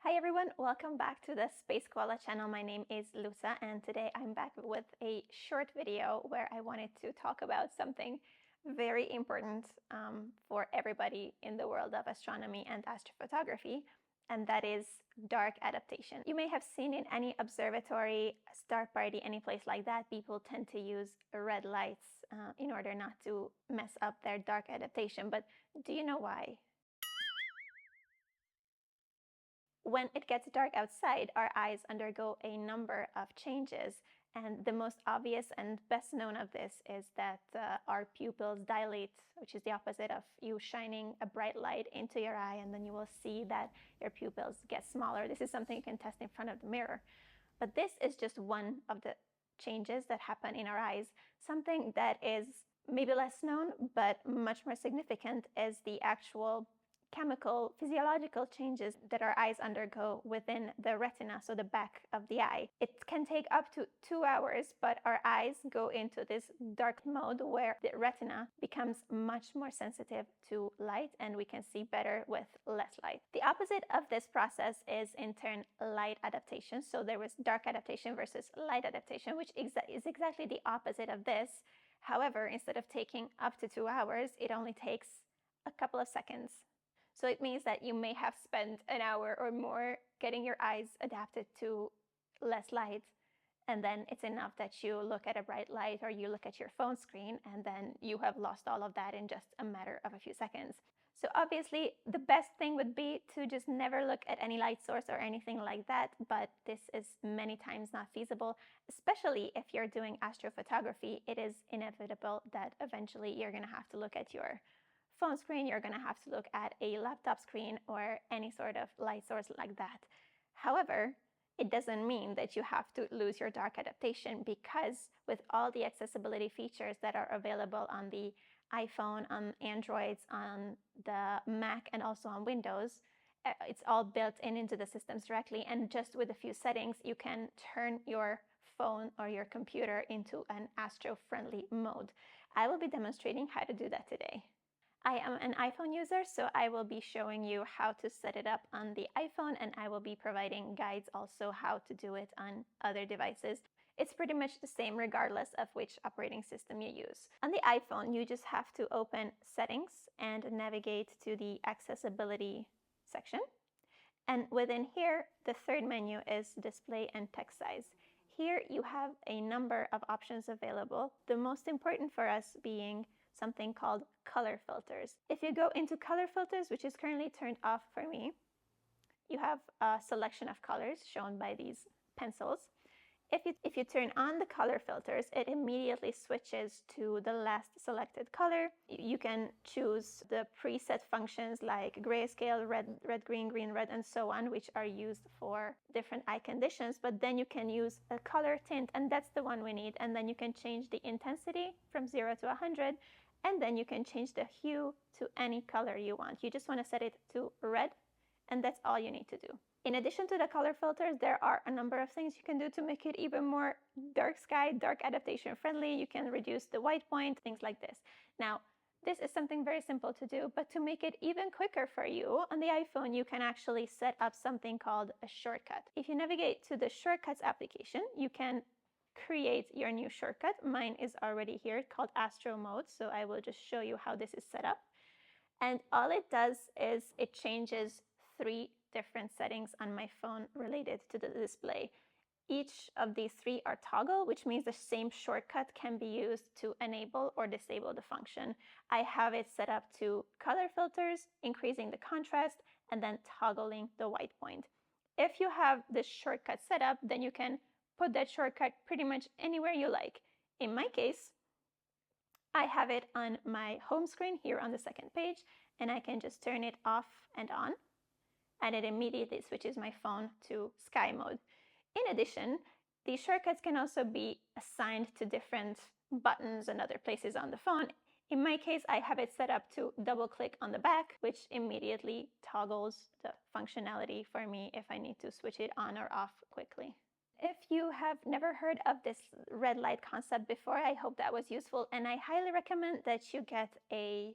Hi everyone, welcome back to the Space Koala channel. My name is Lusa and today I'm back with a short video where I wanted to talk about something very important for everybody in the world of astronomy and astrophotography, and that is dark adaptation. You may have seen in any observatory, star party, any place like that, people tend to use red lights in order not to mess up their dark adaptation. But do you know why? When it gets dark outside, our eyes undergo a number of changes, and the most obvious and best known of this is that our pupils dilate, which is the opposite of you shining a bright light into your eye, and then you will see that your pupils get smaller. This is something you can test in front of the mirror. But this is just one of the changes that happen in our eyes. Something that is maybe less known, but much more significant is the actual chemical, physiological changes that our eyes undergo within the retina, so the back of the eye. It can take up to 2 hours, but our eyes go into this dark mode where the retina becomes much more sensitive to light and we can see better with less light. The opposite of this process is in turn light adaptation. So there was dark adaptation versus light adaptation, which is exactly the opposite of this. However, instead of taking up to 2 hours, it only takes a couple of seconds. So it means that you may have spent an hour or more getting your eyes adapted to less light, and then it's enough that you look at a bright light or you look at your phone screen, and then you have lost all of that in just a matter of a few seconds. So obviously, the best thing would be to just never look at any light source or anything like that, but this is many times not feasible, especially if you're doing astrophotography. It is inevitable that eventually you're going to have to look at your phone screen, you're going to have to look at a laptop screen or any sort of light source like that. However, it doesn't mean that you have to lose your dark adaptation, because with all the accessibility features that are available on the iPhone, on Androids, on the Mac, and also on Windows, it's all built into the systems directly, and just with a few settings you can turn your phone or your computer into an astro-friendly mode. I will be demonstrating how to do that today. I am an iPhone user, so I will be showing you how to set it up on the iPhone, and I will be providing guides also how to do it on other devices. It's pretty much the same regardless of which operating system you use. On the iPhone, you just have to open Settings and navigate to the Accessibility section. And within here, the third menu is Display and Text Size. Here you have a number of options available, the most important for us being something called color filters. If you go into color filters, which is currently turned off for me, you have a selection of colors shown by these pencils. If you turn on the color filters, it immediately switches to the last selected color. You can choose the preset functions like grayscale, red, green, red, and so on, which are used for different eye conditions. But then you can use a color tint, and that's the one we need. And then you can change the intensity from 0 to 100. And then you can change the hue to any color you want. You just want to set it to red, and that's all you need to do. In addition to the color filters, there are a number of things you can do to make it even more dark sky, dark adaptation friendly. You can reduce the white point, things like this. Now, this is something very simple to do, but to make it even quicker for you, on the iPhone, you can actually set up something called a shortcut. If you navigate to the Shortcuts application, you can create your new shortcut. Mine is already here, called Astro Mode, so I will just show you how this is set up. And all it does is it changes 3 different settings on my phone related to the display. Each of these 3 are toggle, which means the same shortcut can be used to enable or disable the function. I have it set up to color filters, increasing the contrast, and then toggling the white point. If you have this shortcut set up, then you can put that shortcut pretty much anywhere you like. In my case, I have it on my home screen here on the second page, and I can just turn it off and on, and it immediately switches my phone to sky mode. In addition, these shortcuts can also be assigned to different buttons and other places on the phone. In my case, I have it set up to double click on the back, which immediately toggles the functionality for me if I need to switch it on or off quickly. If you have never heard of this red light concept before, I hope that was useful, and I highly recommend that you get a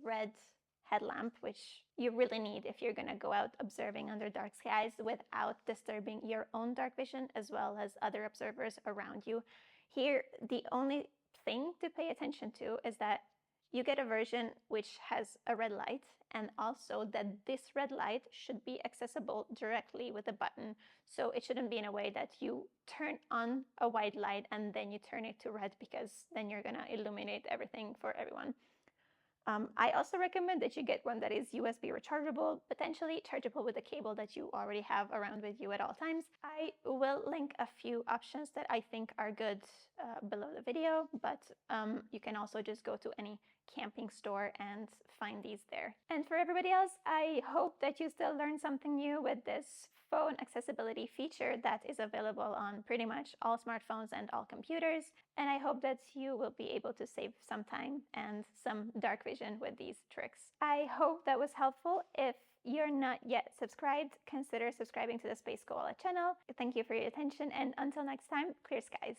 red headlamp, which you really need if you're going to go out observing under dark skies without disturbing your own dark vision as well as other observers around you. Here, the only thing to pay attention to is that you get a version which has a red light, and also that this red light should be accessible directly with a button. So it shouldn't be in a way that you turn on a white light and then you turn it to red, because then you're gonna illuminate everything for everyone. I also recommend that you get one that is USB rechargeable, potentially chargeable with a cable that you already have around with you at all times. I will link a few options that I think are good below the video, but you can also just go to any camping store and find these there. And for everybody else, I hope that you still learned something new with this phone accessibility feature that is available on pretty much all smartphones and all computers. And I hope that you will be able to save some time and some dark vision with these tricks. I hope that was helpful. If you're not yet subscribed, consider subscribing to the Space Koala channel. Thank you for your attention, and until next time, clear skies.